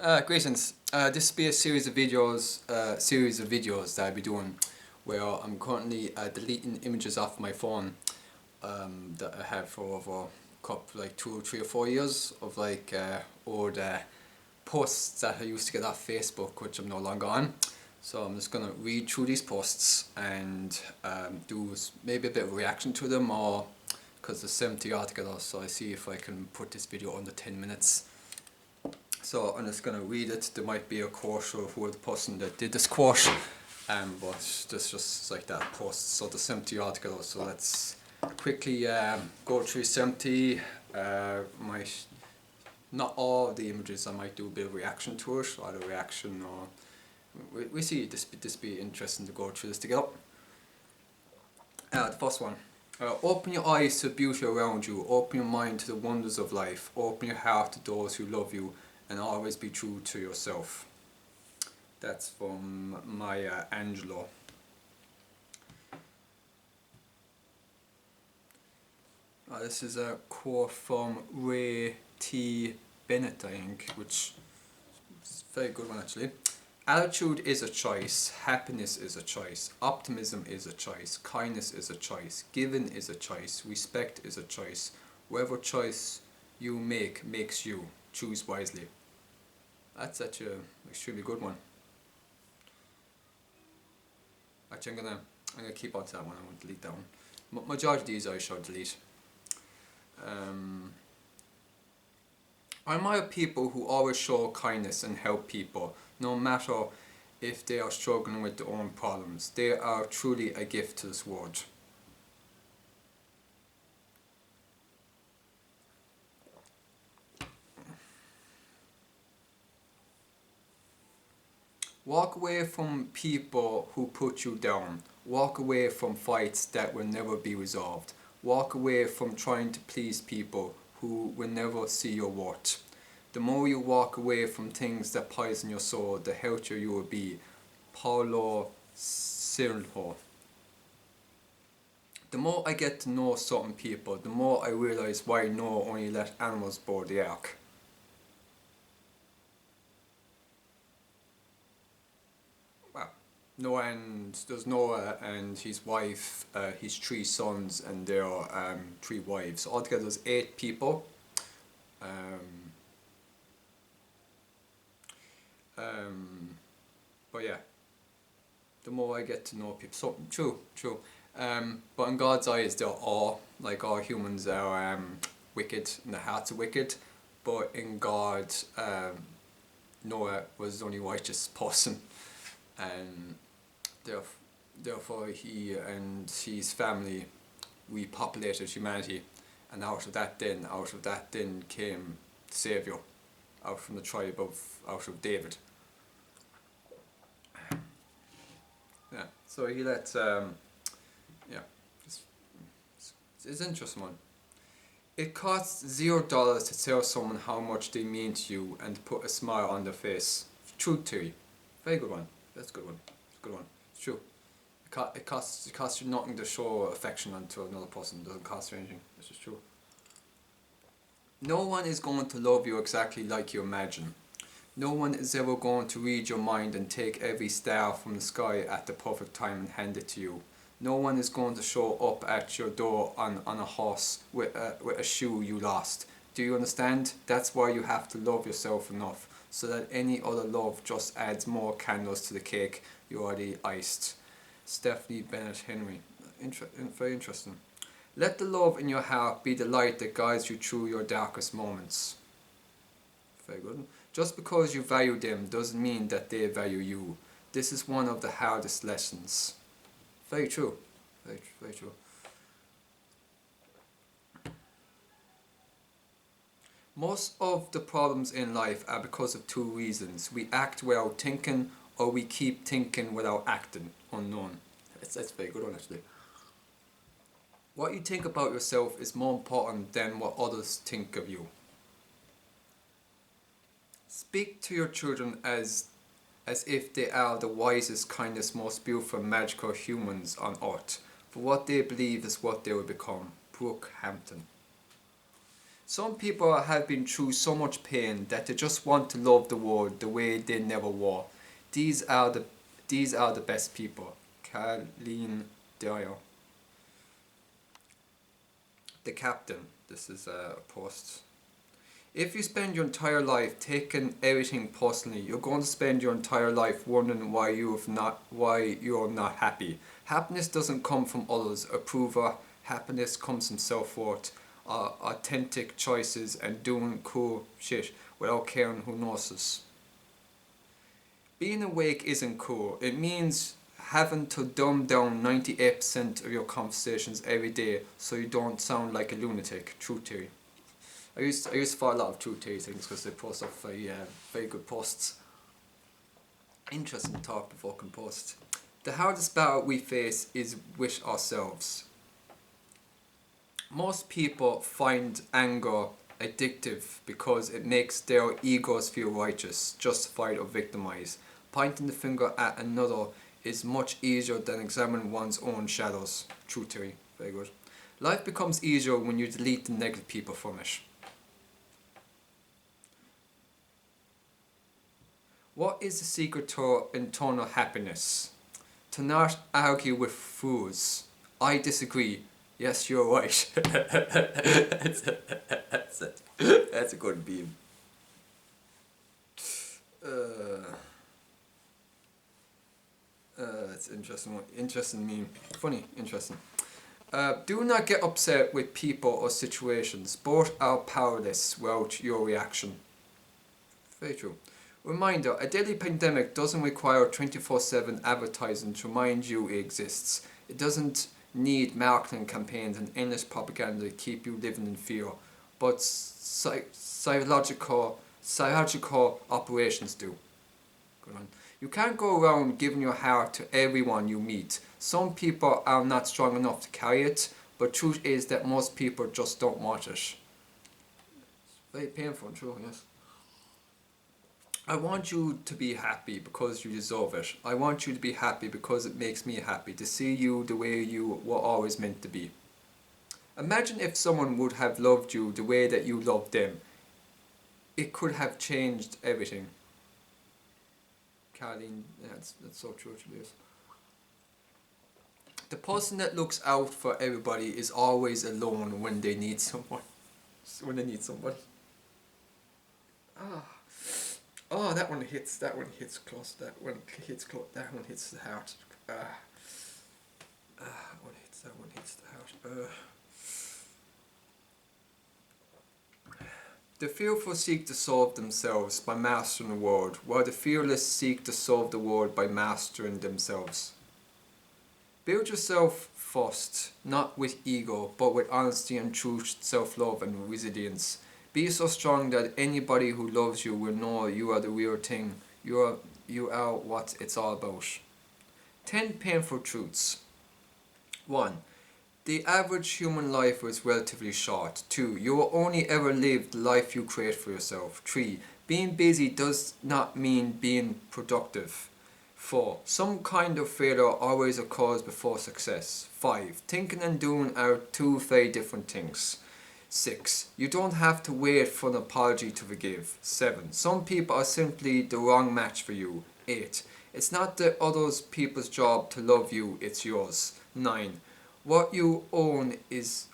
Greetings. This will be a series of videos that I'll be doing where I'm currently deleting images off my phone that I have for over like 2 or 3 or 4 years of old posts that I used to get off Facebook, which I'm no longer on. So I'm just going to read through these posts and do maybe a bit of a reaction to them, or because there's 70 altogether, so I see if I can put this video under 10 minutes. So I'm just going to read it. There might be a quote of who the person that did this quote, but there's just like that post. So there's 70 altogether. So let's quickly go through 70. Not all of the images. I might do a bit of reaction to it, either reaction or we see this be interesting to go through this together. The first one. Open your eyes to the beauty around you. Open your mind to the wonders of life. Open your heart to those who love you, and always be true to yourself. That's from Maya Angelou. This is a quote from Ray T. Bennett, I think, which is a very good one actually. Attitude is a choice, happiness is a choice, optimism is a choice, kindness is a choice, giving is a choice, respect is a choice. Whatever choice you make makes you. Choose wisely. That's such an extremely good one. Actually, I'm gonna keep on to that one. I won't delete that one. Majority of these I shall delete. I admire people who always show kindness and help people, no matter if they are struggling with their own problems. They are truly a gift to this world. Walk away from people who put you down. Walk away from fights that will never be resolved. Walk away from trying to please people who will never see your worth. The more you walk away from things that poison your soul, the healthier you will be. Paulo Coelho. The more I get to know certain people, the more I realise why Noah only let animals board the ark. There's Noah and his wife, his 3 sons and their 3 wives. Altogether there's 8 people. But yeah, the more I get to know people, so true. But in God's eyes, they're all, like all humans are wicked, and their hearts are wicked. But in God, Noah was the only righteous person, and therefore he and his family repopulated humanity, and out of that then came the Saviour, out from the tribe out of David. Yeah, so he let yeah, it's an interesting one. It costs $0 to tell someone how much they mean to you and put a smile on their face. Truth theory, very good one. That's a good one. It's a good one. It's true. It costs you nothing to show affection onto another person. It doesn't cost you anything. This is true. No one is going to love you exactly like you imagine. No one is ever going to read your mind and take every star from the sky at the perfect time and hand it to you. No one is going to show up at your door on a horse with a shoe you lost. Do you understand? That's why you have to love yourself enough, so that any other love just adds more candles to the cake you already iced. Stephanie Bennett Henry. Very interesting. Let the love in your heart be the light that guides you through your darkest moments. Very good. Just because you value them doesn't mean that they value you. This is one of the hardest lessons. Very true. Very true. Most of the problems in life are because of 2 reasons. We act without thinking, or we keep thinking without acting. Unknown. That's a very good one actually. What you think about yourself is more important than what others think of you. Speak to your children as if they are the wisest, kindest, most beautiful, magical humans on earth. For what they believe is what they will become. Brooke Hampton. Some people have been through so much pain that they just want to love the world the way they never were. These are the these are the best people. Colleen Dyer. The captain. This is a post. If you spend your entire life taking everything personally, you're going to spend your entire life wondering why you're not happy. Happiness doesn't come from others' approval. Happiness comes from self-worth, authentic choices, and doing cool shit without caring who notices. Being awake isn't cool. It means having to dumb down 98% of your conversations every day so you don't sound like a lunatic. Truth theory. I used to follow a lot of truth theory things because they post up very good posts. Interesting thought provoking post. The hardest battle we face is with ourselves. Most people find anger addictive because it makes their egos feel righteous, justified or victimized. Pointing the finger at another is much easier than examining one's own shadows. Truth theory. Very good. Life becomes easier when you delete the negative people from it. What is the secret to internal happiness? To not argue with fools. I disagree. Yes, you're right. That's a good beam. It's interesting. Interesting meme. Funny. Interesting. Do not get upset with people or situations. Both are powerless without your reaction. Very true. Reminder, a deadly pandemic doesn't require 24/7 advertising to remind you it exists. It doesn't need marketing campaigns and endless propaganda to keep you living in fear. But psychological operations do. Good one. You can't go around giving your heart to everyone you meet. Some people are not strong enough to carry it, but truth is that most people just don't want it. It's very painful and true, yes. I want you to be happy because you deserve it. I want you to be happy because it makes me happy to see you the way you were always meant to be. Imagine if someone would have loved you the way that you loved them. It could have changed everything. Caroline, yeah, that's so true, it is. The person that looks out for everybody is always alone when they need someone. When they need somebody. Oh, that one hits close, that one hits the heart. That one hits the heart. The fearful seek to solve themselves by mastering the world, while the fearless seek to solve the world by mastering themselves. Build yourself first, not with ego, but with honesty and truth, self-love and resilience. Be so strong that anybody who loves you will know you are the real thing. You are what it's all about. 10 painful truths. 1. The average human life is relatively short. 2. You will only ever live the life you create for yourself. 3. Being busy does not mean being productive. 4. Some kind of failure always occurs before success. 5. Thinking and doing are two very different things. 6. You don't have to wait for an apology to forgive. 7. Some people are simply the wrong match for you. 8. It's not the other people's job to love you, it's yours. 9. What you own is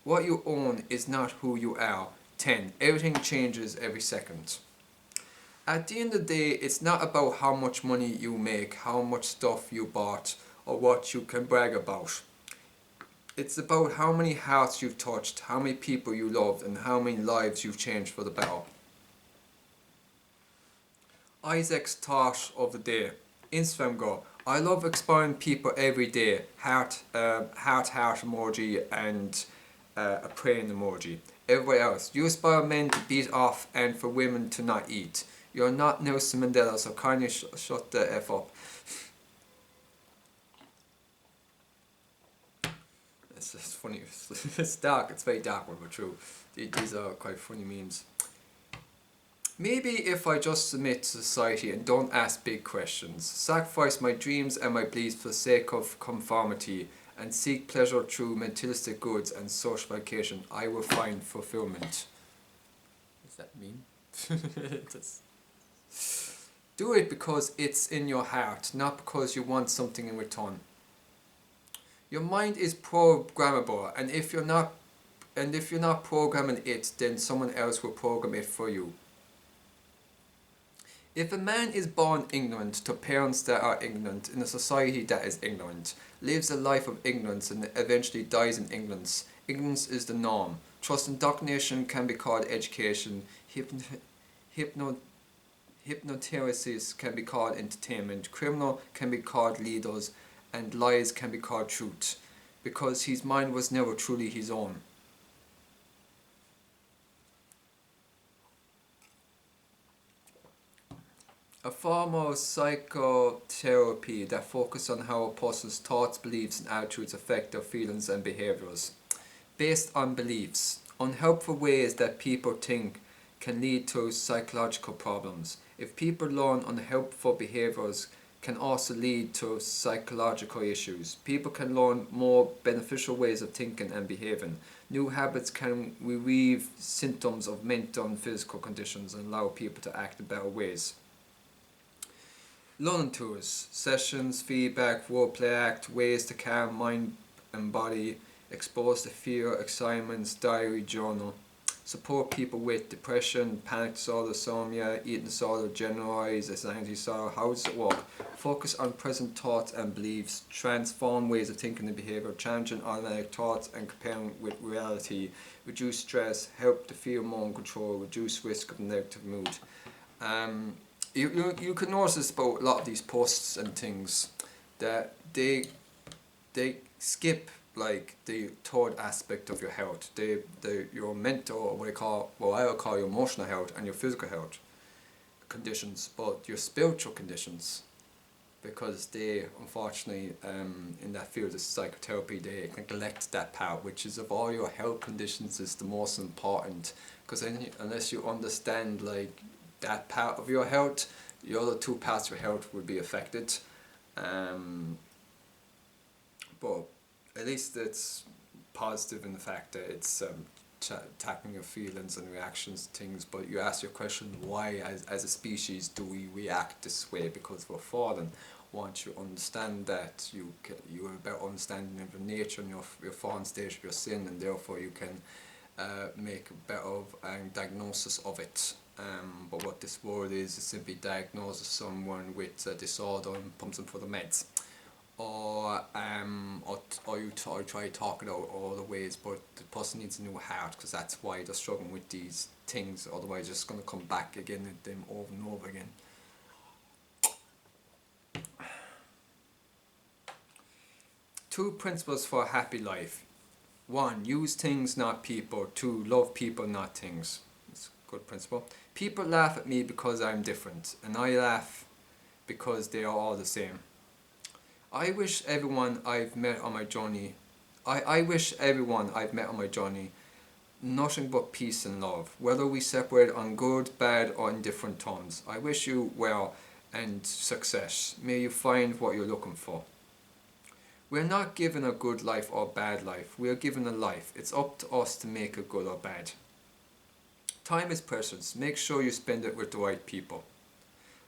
not who you are. 10. Everything changes every second. At the end of the day, it's not about how much money you make, how much stuff you bought, or what you can brag about. It's about how many hearts you've touched, how many people you loved, and how many lives you've changed for the better. Isaac's thought of the day. Instagram girl. I love inspiring people every day. Heart emoji and a praying emoji. Everybody else. You inspire men to beat off and for women to not eat. You're not Nelson Mandela, so kindly shut the F up. It's funny. It's dark. It's very dark, but true. These are quite funny memes. Maybe if I just submit to society and don't ask big questions, sacrifice my dreams and my beliefs for the sake of conformity, and seek pleasure through materialistic goods and socialization, I will find fulfillment. does that mean? Just do it because it's in your heart, not because you want something in return. Your mind is programmable, and if you're not programming it, then someone else will program it for you. If a man is born ignorant to parents that are ignorant, in a society that is ignorant, lives a life of ignorance and eventually dies in ignorance, ignorance is the norm. Trust indoctrination can be called education, hypnothesis can be called entertainment, criminal can be called leaders, and lies can be called truth, because his mind was never truly his own. A form of psychotherapy that focuses on how a person's thoughts, beliefs and attitudes affect their feelings and behaviours. Based on beliefs, unhelpful ways that people think can lead to psychological problems. If people learn unhelpful behaviours can also lead to psychological issues. People can learn more beneficial ways of thinking and behaving. New habits can relieve symptoms of mental and physical conditions and allow people to act in better ways. Learning tours, sessions, feedback, roleplay act, ways to calm mind and body, expose to fear, excitements, diary, journal. Support people with depression, panic disorder, insomnia, eating disorder, generalized anxiety disorder. How does it work? Focus on present thoughts and beliefs, transform ways of thinking and behavior, challenging automatic thoughts and comparing with reality, reduce stress, help to feel more in control, reduce risk of negative mood. You can notice about a lot of these posts and things that they skip like the third aspect of your health, your mental, or what I would call your emotional health and your physical health conditions, but your spiritual conditions, because they unfortunately in that field of psychotherapy they neglect that part, which is of all your health conditions is the most important, because unless you understand like that part of your health, the other two parts of your health will be affected. But at least it's positive in the fact that it's tackling your feelings and reactions to things. But you ask your question, why as a species do we react this way? Because we're fallen. Once you understand that, you have a better understanding of your nature and your fallen state of your sin, and therefore you can make a better diagnosis of it. But what this word is simply diagnoses someone with a disorder and pumps them for the meds. Or you try to talk it out all the ways, but the person needs a new heart, because that's why they're struggling with these things. Otherwise, it's going to come back again and them over and over again. Two principles for a happy life. 1. Use things, not people. 2. Love people, not things. It's a good principle. People laugh at me because I'm different, and I laugh because they are all the same. I wish everyone I've met on my journey nothing but peace and love, whether we separate on good, bad or indifferent terms. I wish you well and success. May you find what you're looking for. We're not given a good life or bad life. We are given a life. It's up to us to make it good or bad. Time is precious. Make sure you spend it with the right people.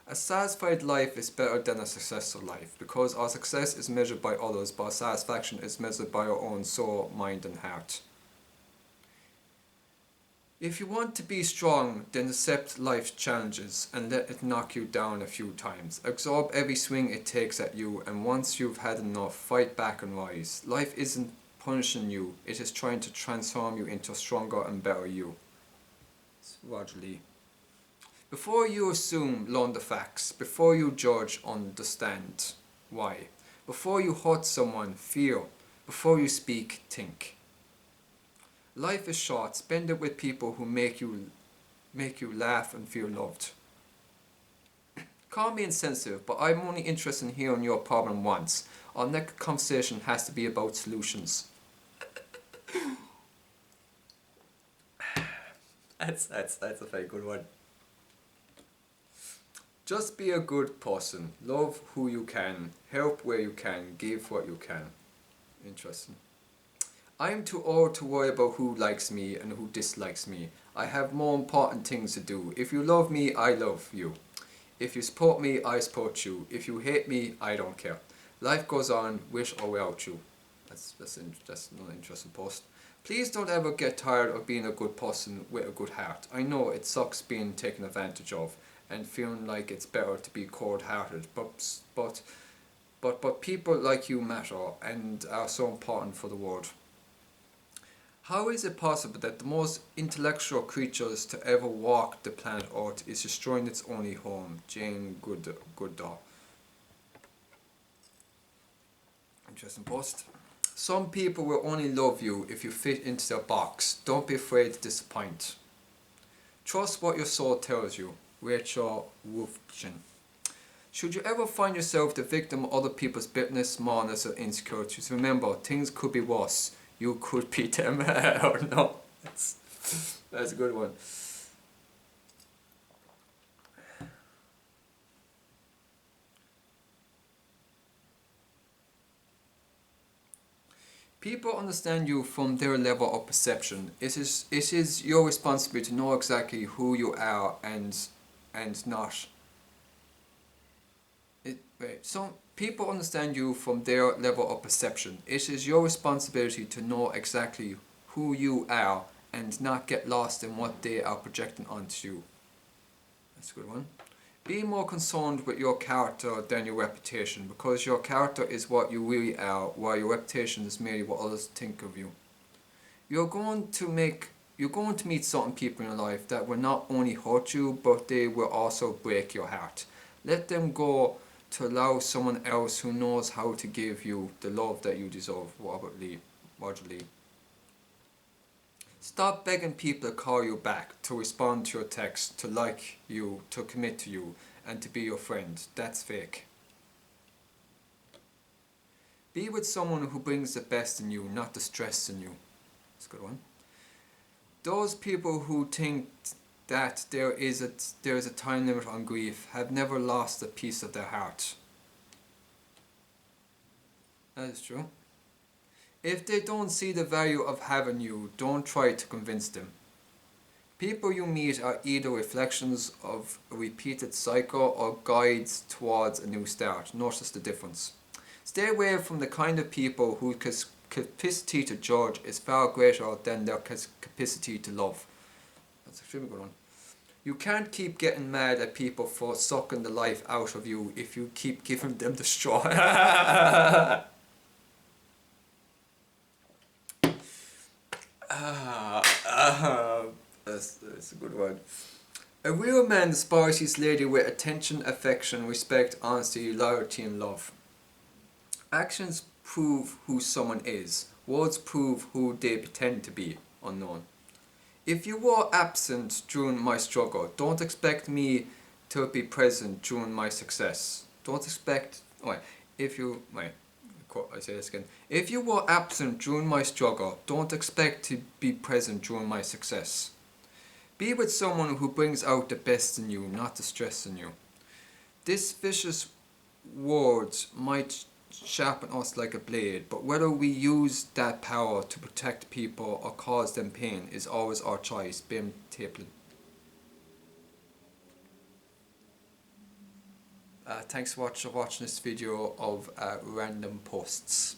A satisfied life is better than a successful life, because our success is measured by others, but our satisfaction is measured by our own soul, mind and heart. If you want to be strong, then accept life's challenges and let it knock you down a few times. Absorb every swing it takes at you, and once you've had enough, fight back and rise. Life isn't punishing you, it is trying to transform you into a stronger and better you. It's Roger Lee. Before you assume, learn the facts. Before you judge, understand why. Before you hurt someone, feel. Before you speak, think. Life is short. Spend it with people who make you laugh and feel loved. Call me insensitive, but I'm only interested in hearing your problem once. Our next conversation has to be about solutions. That's a very good one. Just be a good person. Love who you can. Help where you can. Give what you can. Interesting. I'm too old to worry about who likes me and who dislikes me. I have more important things to do. If you love me, I love you. If you support me, I support you. If you hate me, I don't care. Life goes on, with or without you. That's another interesting post. Please don't ever get tired of being a good person with a good heart. I know it sucks being taken advantage of and feeling like it's better to be cold-hearted, but people like you matter and are so important for the world. How is it possible that the most intellectual creatures to ever walk the planet Earth is destroying its only home? Jane Goodall. Interesting post. Some people will only love you if you fit into their box. Don't be afraid to disappoint. Trust what your soul tells you. Rachel Wolfchen. Should you ever find yourself the victim of other people's bitterness, smallness, or insecurities, remember, things could be worse. You could be them. Or no. That's a good one. People understand you from their level of perception. It is your responsibility to know exactly who you are and not. Some people understand you from their level of perception. It is your responsibility to know exactly who you are and not get lost in what they are projecting onto you. That's a good one. Be more concerned with your character than your reputation, because your character is what you really are, while your reputation is merely what others think of you. You're going to meet certain people in your life that will not only hurt you, but they will also break your heart. Let them go to allow someone else who knows how to give you the love that you deserve. Roger Lee. Stop begging people to call you back, to respond to your text, to like you, to commit to you, and to be your friend. That's fake. Be with someone who brings the best in you, not the stress in you. That's a good one. Those people who think that there is a time limit on grief have never lost a piece of their heart. That is true. If they don't see the value of having you, don't try to convince them. People you meet are either reflections of a repeated cycle or guides towards a new start. Notice the difference. Stay away from the kind of people whose capacity to judge is far greater than their capacity to love. That's a extremely good one. You can't keep getting mad at people for sucking the life out of you if you keep giving them the straw. That's a good one. A real man inspires his lady with attention, affection, respect, honesty, loyalty, and love. Actions prove who someone is. Words prove who they pretend to be. Unknown. If you were absent during my struggle, don't expect me to be present during my success. Don't expect... I say this again. If you were absent during my struggle, don't expect to be present during my success. Be with someone who brings out the best in you, not the stress in you. This vicious words might sharpen us like a blade, but whether we use that power to protect people or cause them pain is always our choice. Bim Taplin. Thanks for watching this video of random posts.